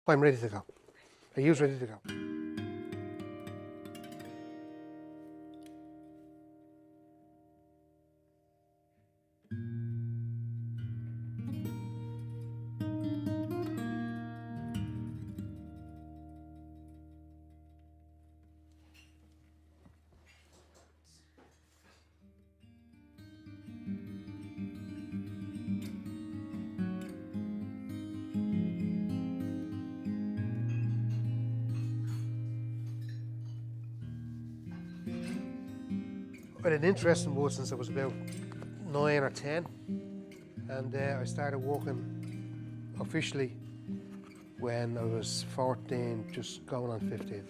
I'm ready to go. Are you ready to go? I had an interest in wood since I was about 9 or 10, and I started working officially when I was 14, just going on 15.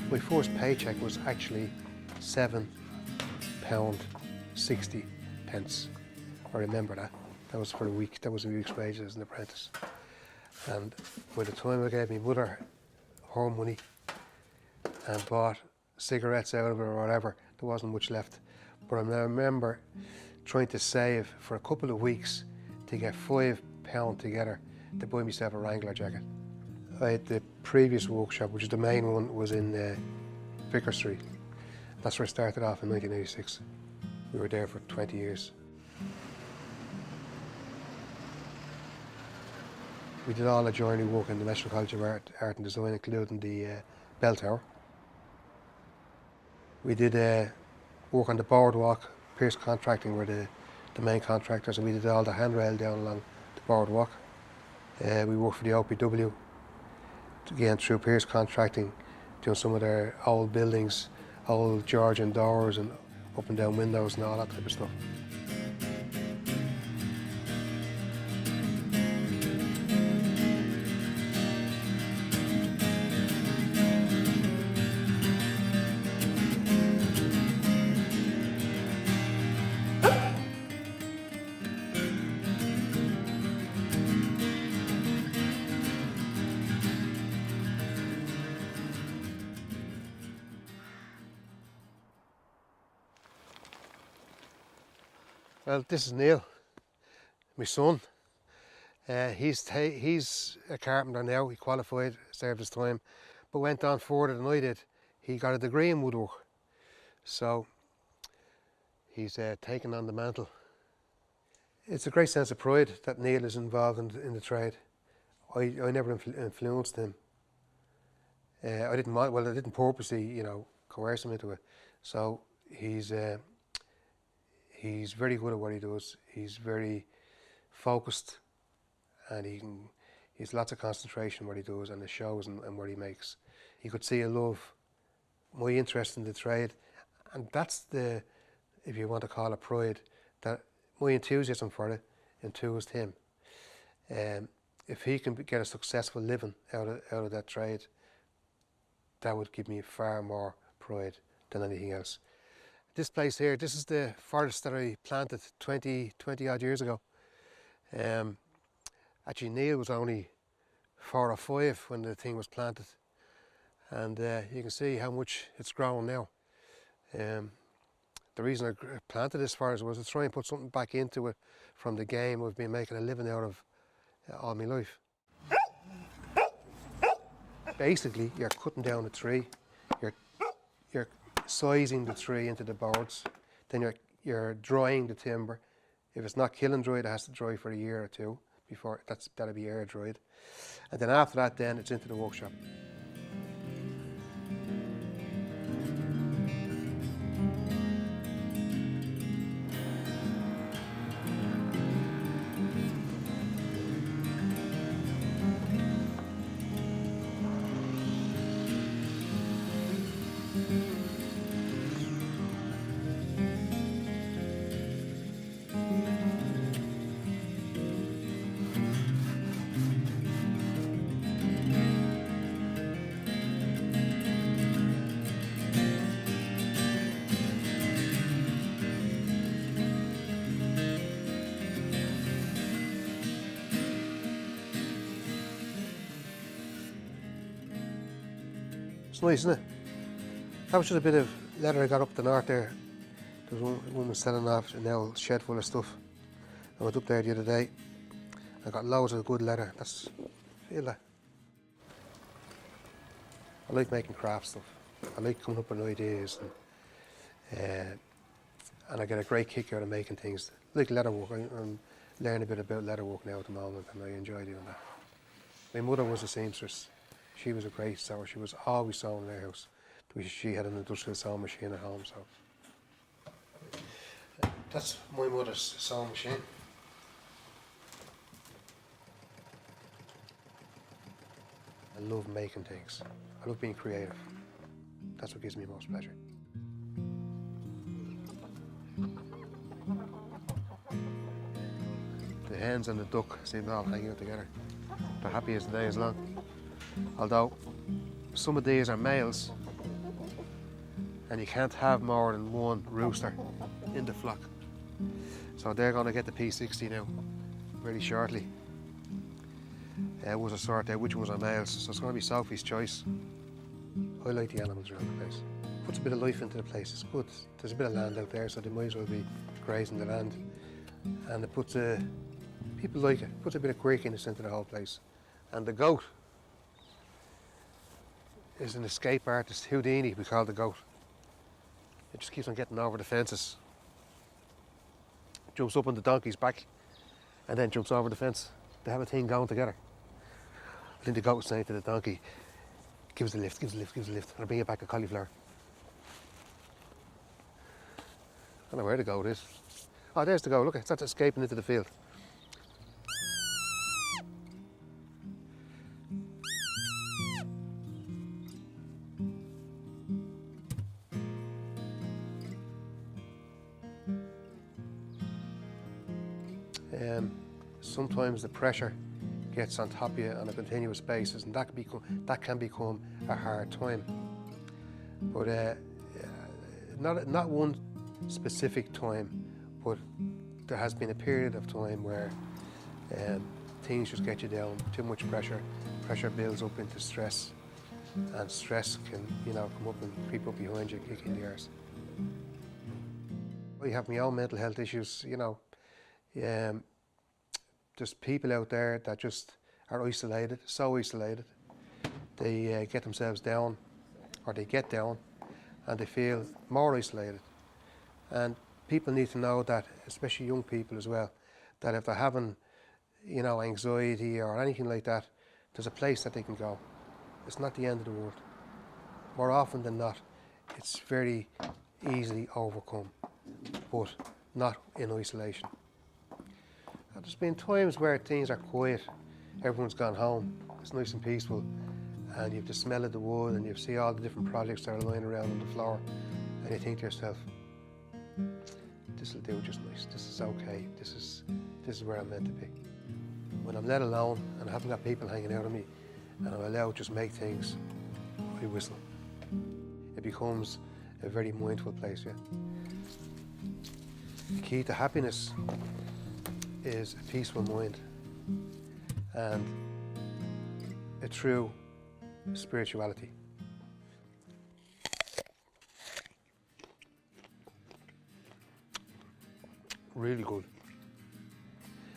My first paycheck was actually £7.60. I remember that. That was for a week. That was a week's wages as an apprentice. And by the time I gave my mother home money and bought cigarettes out of it or whatever, there wasn't much left. But I remember trying to save for a couple of weeks to get £5 together to buy myself a Wrangler jacket. I had the previous workshop, which is the main one, was in Vicar Street. That's where I started off in 1986. We were there for 20 years. We did all the joinery work in the National College of Art and Design, including the bell tower. We did work on the boardwalk. Pierce Contracting were the main contractors, and we did all the handrail down along the boardwalk. We worked for the OPW, again through Pierce Contracting, doing some of their old buildings, old Georgian doors and up and down windows and all that type of stuff. Well, this is Neil, my son. He's a carpenter now. He qualified, served his time, but went on further than I did. He got a degree in woodwork, so he's taken on the mantle. It's a great sense of pride that Neil is involved in the trade. I never influenced him. I didn't purposely, coerce him into it. So he's very good at what he does. He's very focused, and he's lots of concentration in what he does, and it shows in what he makes. He could see a love, my interest in the trade, and that's if you want to call it pride, that my enthusiasm for it enthused him. If he can get a successful living out of that trade, that would give me far more pride than anything else. This place here, this is the forest that I planted 20 odd years ago. Actually, Neil was only 4 or 5 when the thing was planted, and you can see how much it's grown now. The reason I planted this forest was to try and put something back into it from the game I've been making a living out of all my life. Basically, you're cutting down a tree, you're sizing the tree into the boards, then you're drying the timber. If it's not kiln dried, it has to dry for a year or two before that'll be air dried, and then after that, then it's into the workshop. It's nice, isn't it? That was just a bit of leather I got up the north there. There was one woman selling off an old shed full of stuff. I went up there the other day. I got loads of good leather. Feel that. I like making craft stuff. I like coming up with ideas, and I get a great kick out of making things. I like leather work. I'm learning a bit about leather work now at the moment, and I enjoy doing that. My mother was a seamstress. She was a great sewer. She was always sewing in our house. She had an industrial sewing machine at home, so that's my mother's sewing machine. I love making things. I love being creative. That's what gives me most pleasure. The hens and the duck seem to all hang out together. They're happy as the day is long. Although some of these are males, and you can't have more than one rooster in the flock. So they're going to get the P60 now, very shortly. Was a sort out which ones are males, so it's going to be Sophie's choice. I like the animals around the place. Puts a bit of life into the place. It's good. There's a bit of land out there, so they might as well be grazing the land. And it puts people like it. Puts a bit of quirkiness into the whole place. And the goat is an escape artist. Houdini, we call the goat. It just keeps on getting over the fences. Jumps up on the donkey's back and then jumps over the fence. They have a thing going together. I think the goat was saying to the donkey, give us a lift, give us a lift, give us a lift, and I'll bring you back a cauliflower. I don't know where the goat is. Oh, there's the goat, look, it's escaping into the field. Sometimes the pressure gets on top of you on a continuous basis, and that can become a hard time. But not one specific time, but there has been a period of time where things just get you down. Too much pressure. Pressure builds up into stress, and stress can, come up and creep up behind you, kick you in the arse. I have my own mental health issues, There's people out there that just are isolated, so isolated. They get themselves down, or they get down, and they feel more isolated. And people need to know that, especially young people as well, that if they're having, anxiety or anything like that, there's a place that they can go. It's not the end of the world. More often than not, it's very easily overcome, but not in isolation. There's been times where things are quiet, everyone's gone home, it's nice and peaceful, and you've the smell of the wood, and you see all the different projects that are lying around on the floor, and you think to yourself, this will do just nice, this is okay, this is where I'm meant to be. When I'm let alone, and I haven't got people hanging out on me, and I'm allowed to just make things, I whistle. It becomes a very mindful place, yeah. The key to happiness is a peaceful mind and a true spirituality. Really good.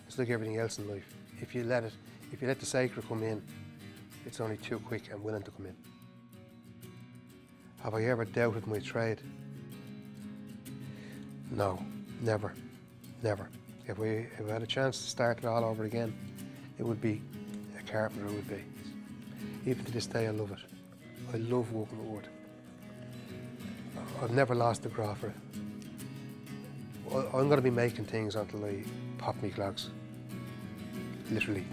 It's like everything else in life. If you let the sacred come in, it's only too quick and willing to come in. Have I ever doubted my trade? No, never, never. If I had a chance to start it all over again, it would be a carpenter, it would be. Even to this day, I love it. I love working with wood. I've never lost a graft for it. I'm going to be making things until I pop me clogs. Literally.